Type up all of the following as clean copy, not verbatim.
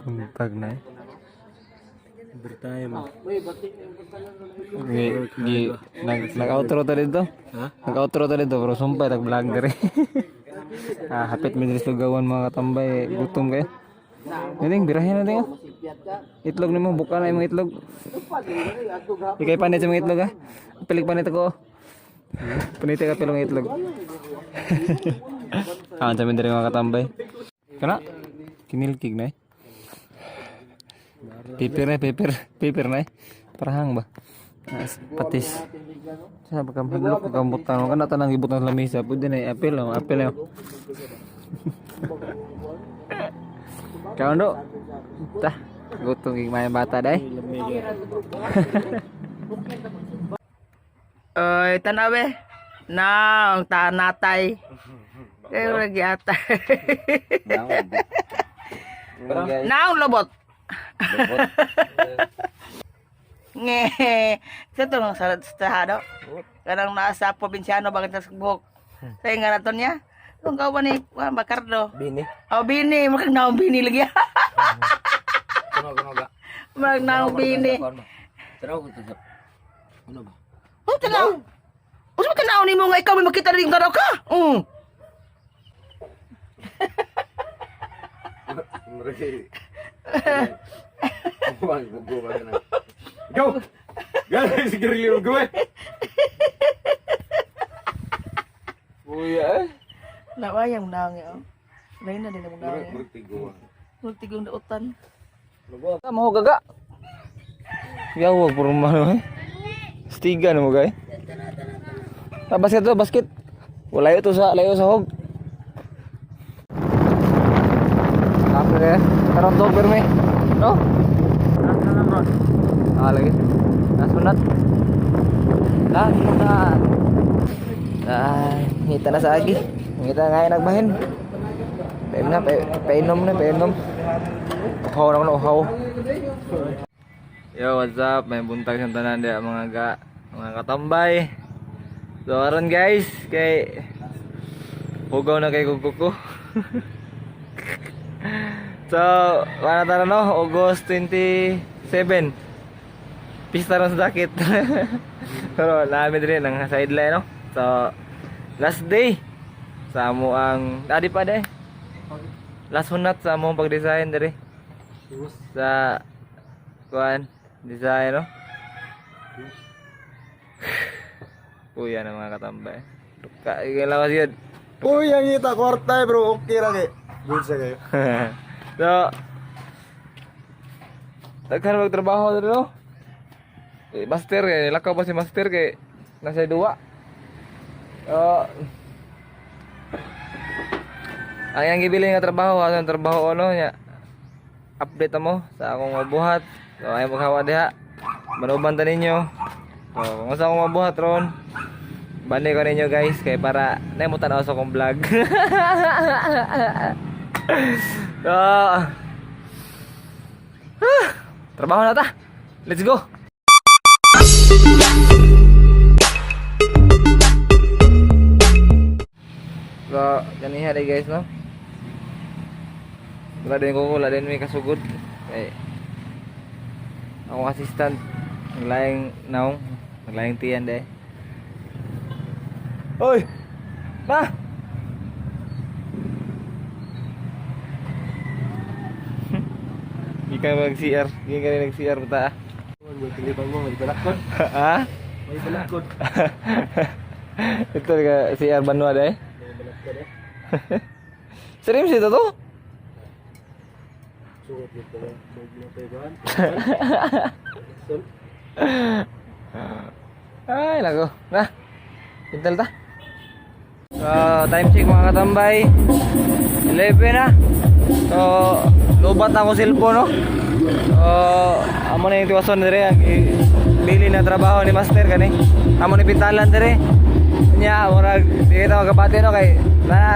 Buntag na eh. Overtime. Nag-outro ta dito. Ha? Nag-outro ta dito pero sumpay tag-vlog diri. Hapit mi diri sa gawan mga katambay, gutom kayo. Galing birahin na dingo. Itlog nimo buka na imong itlog. Ikay panit sa mga itlog ha. Pilig panit ako. Panit ka pilong itlog. Sa mi diri mga katambay. Kana kinilkig na eh. Paper na eh. Parahang ba? Patis. Sa pagkamhadlok pagkambutan kan tanang ibut ng lamesa pwede na apel lang. Kau ndo. Tah, gutom ging main bata dai. Oy, tanawe. Naong tanatay. Kayo lagi ata. Naong lobot. Nge. Sa to ng sarado. Kanang nasa probinsyano bakit sa buhok. Sa nga naton niya. Kung kawan ni Bakardo. Bini. Oh, bini, makan naong bini lagi. Kuno ga. Mag naong bini. Taraw ko to. Ano ba? Oh, tanaw. Usa tanaw nimo nga ikaw may makita rin garaw ka. Go! Guys, siguro gue. Buya eh. Nawayang naong yo. Lain na din ang naong. Multigong dautan. Mau gaga. Ya wag puro malo eh. Stiga na mo gay. Basket to, basket. Wala ito sa layo sa hog. Kapre ya. Karon to perme. No? Lagi. Nasunat. Sunat. Ngita na sa agi. Ngita nga nagbahin. Painom na. Uhaw na uhaw. Yo, what's up? May buntag sa tanan dia mga katambay. So, aron guys, kay hugaw na kay kukuko. So, wala tayo no, August 27. Pista rin sa dakit. Pero namin rin ang sideline no. So, last day sa amo ang adi pa day. Last hunat sa amo pag-design diri. Sa kuan design no. Kuya na mga katambay. Lawas yun. Uy, yang kita kwarta bro. Okay ra kay. Good sa kayo. So, daghan magtrabaho dito no. Master kay lakaw pa si master kay nasa duwa. Ang yang gibili nga trabaho, ang trabaho ano nya. Update mo sa akong mabuhat. So ay maghawa diha. Manuban ta ninyo. So kung sa akong mabuhat ron, bani ko ninyo guys kay para nimo tan-aw sa akong vlog. So, trabaho na ta. Let's go. So, ganiha day guys no. Wala din may kasugod. Eh, akong assistant naglayang naong, naglayang tiyan day. Oy! Ma! Ikaw mag-CR, hindi ka rin nag-CR puta ah. May pilibang mo, may balakod. Ha? May balakod. Ito ka CR Banwa day? May balakod eh. Serius ito to? Suot dito lang. Magpapaybahan. Ay, lago. Na. Pintal ta. So, time check mga katambay. 11 na. So, lubat ako cellphone no. So, amo na yung tiwason dire ang bili na trabaho ni master kani. Amo ni pintalan dire. Nya, murag di kita magkabati no kay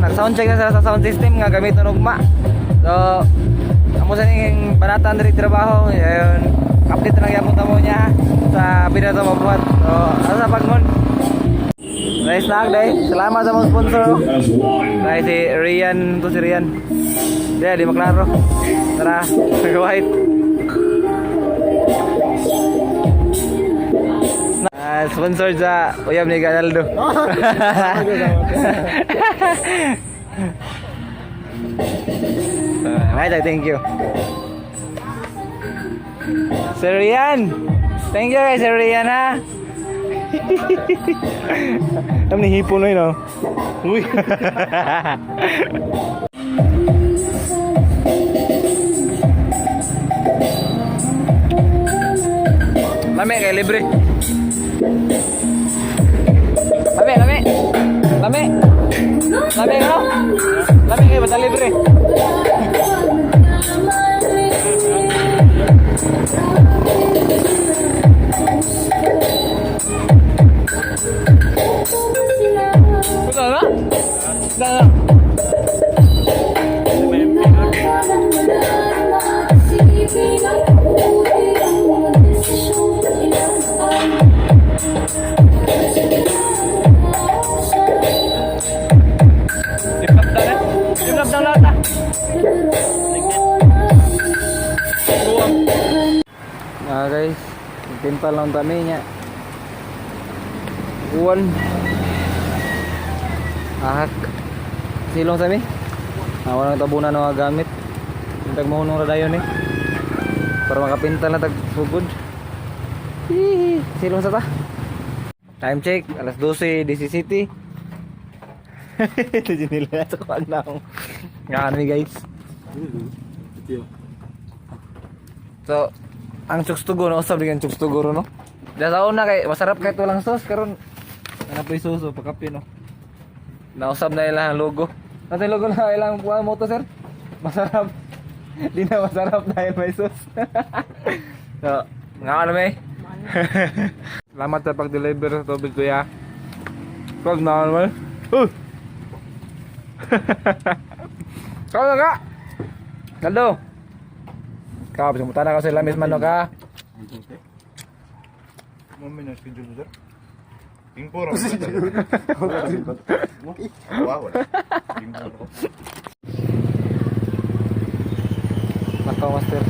nag-sound check na sila sa sound system nga gamit ng ugma. So, amo sa ning banatan dire trabaho. Ayun, update na gyapon ta mo niya sa pinato mabuhat. So, asa pagmon. Nice snack day. Salamat sa mga sponsor. Oh. Nice si Rian to si Rian. Dia di maklaro. Tara, white. Sponsor sa uyab ni Ganaldo. Right, thank you. Sir Rian. Thank you guys, Sir Rian ha. Alam ni hipon na yun, oh. Uy. Lame kay libre. Lame, lame. Lame. Lame ka, no? Lame kay basta libre. Betul lah? Dah. Nah guys, pintal lang kami nya. Uwan. Ahak. Silong sami. Walang tabunan na mga gamit. Intag mahunong radayon eh. Para makapintal na tag sugod. Hihi. Silong sa ta. Time check, alas 12:17. Ito din nila sa kuwag na akong nga kami guys. So, ang chukstugo na usab din ang chukstugo no. Dahil sa una kay masarap kahit walang sauce karon nanapoy suso pagkape no. Nausab na ilang logo. Natin logo na ilang buwan moto sir. Masarap. Di na masarap dahil may sauce. So, nga ano may. Salamat sa pag-deliver sa tubig kuya. Pag na naman. Kau na ka. Kaldo. Kau bisa mutana kau sila mismo no ka. Mami na schedule sir. Impor. Wow. Nakaw master.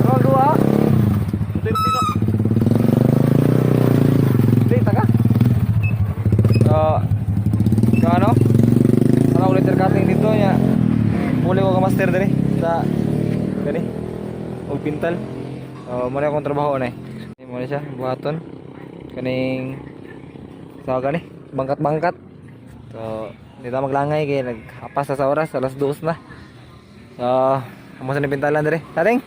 Oh, dua. Dito ka? Ano? Ano ulit cutting dito nya. Muli ko ka master dali sa gani. Og pintal. Muna akong trabaho na eh. Muna siya, buhaton. Kaning sa gani, bangkat-bangkat. So, hindi tayo maglangay kaya naghapas sa oras, alas 2 na. So, kamusta ni pintalan dali? Tating!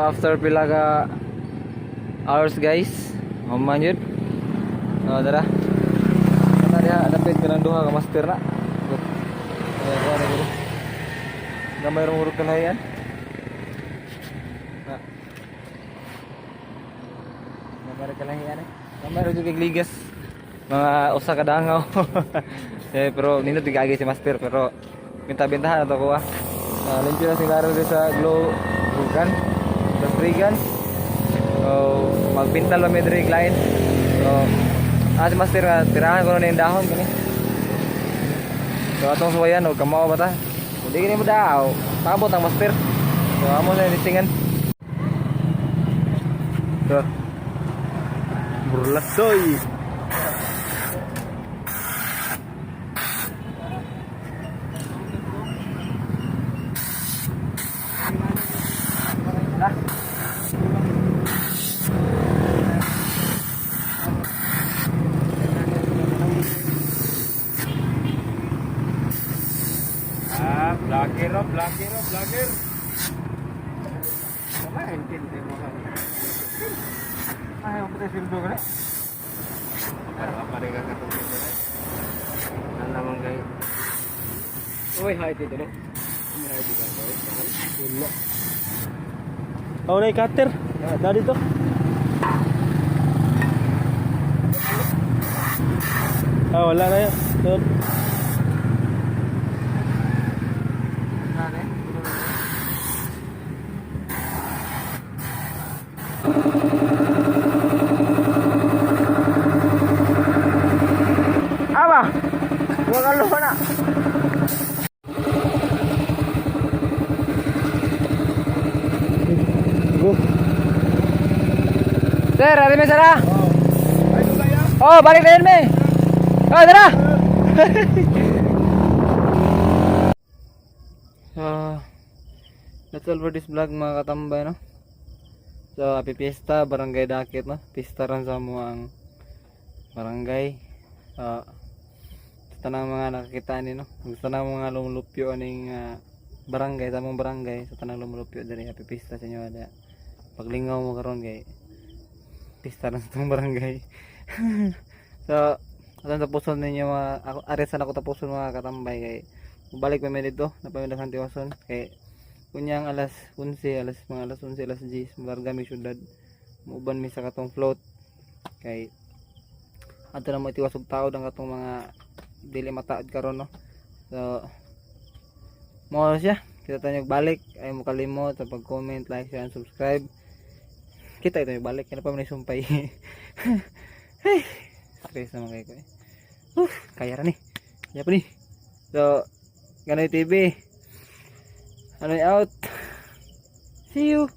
After pila ka hours guys, maman yun. Tara. Kata dia dapat ka ng duha ka master na. Ayan, ayan. Gamay rong urut ka na yan. Gamay ka lang yan eh. Gamay rong juga ligas. Mga usa ka dangaw. Pero nindot tigagay si master pero binta-bintahan ato ko ah. Limpyo na singaro sa glow bukan. Frigan. So, magpintal pa may drink line. So, si master nga tirahan ko na yung dahon kani. So, atong suwayan o kamawa ba ta? Hindi kini mo daw. Pakabot ang master. So, amo na yung lisingan. So, burlasoy. Vlogger. Wala, hindi mo Ayaw ko tayo sildo ka na. Apa rin kakatulog na rin? Ano naman kayo? Uy, hi dito no. Wala. Oh, na cutter. Dari to. Wala na yan. So, Apa? Gua kalau na. go. Sir, hari me sana. Oh, balik na yun me. Oh, tara. That's all for this vlog mga katambay no. So, happy pista, barangay Dakit no. Pista ran sa muang barangay. Sa tanang mga nakakita ni no. Sa tanang mga lumulupyo aning barangay, tamang barangay, sa tanang lumulupyo diri happy pista sa inyo ada. Paglingaw mo karon kay pista ran sa tanang barangay. So, alam tapuson ninyo mga ako aresan ako tapuson mga katambay kay balik pa mi dito na pamilya Tiwason kay kunyang alas 11 alas 11 alas 10 malarga mi syudad muuban mi sa katong float kay adto na mo tiwas og tao ang katong mga dili mataod karon no. So mo siya kita tayo balik ay mo kalimot sa pag-comment, like, share, and subscribe. Kita ito balik kaya pa man sumpay. Hey, stress naman kayo ko eh. Kaya ra ni. Kaya pa ni. So Ganoy TV. Anoy out. See you.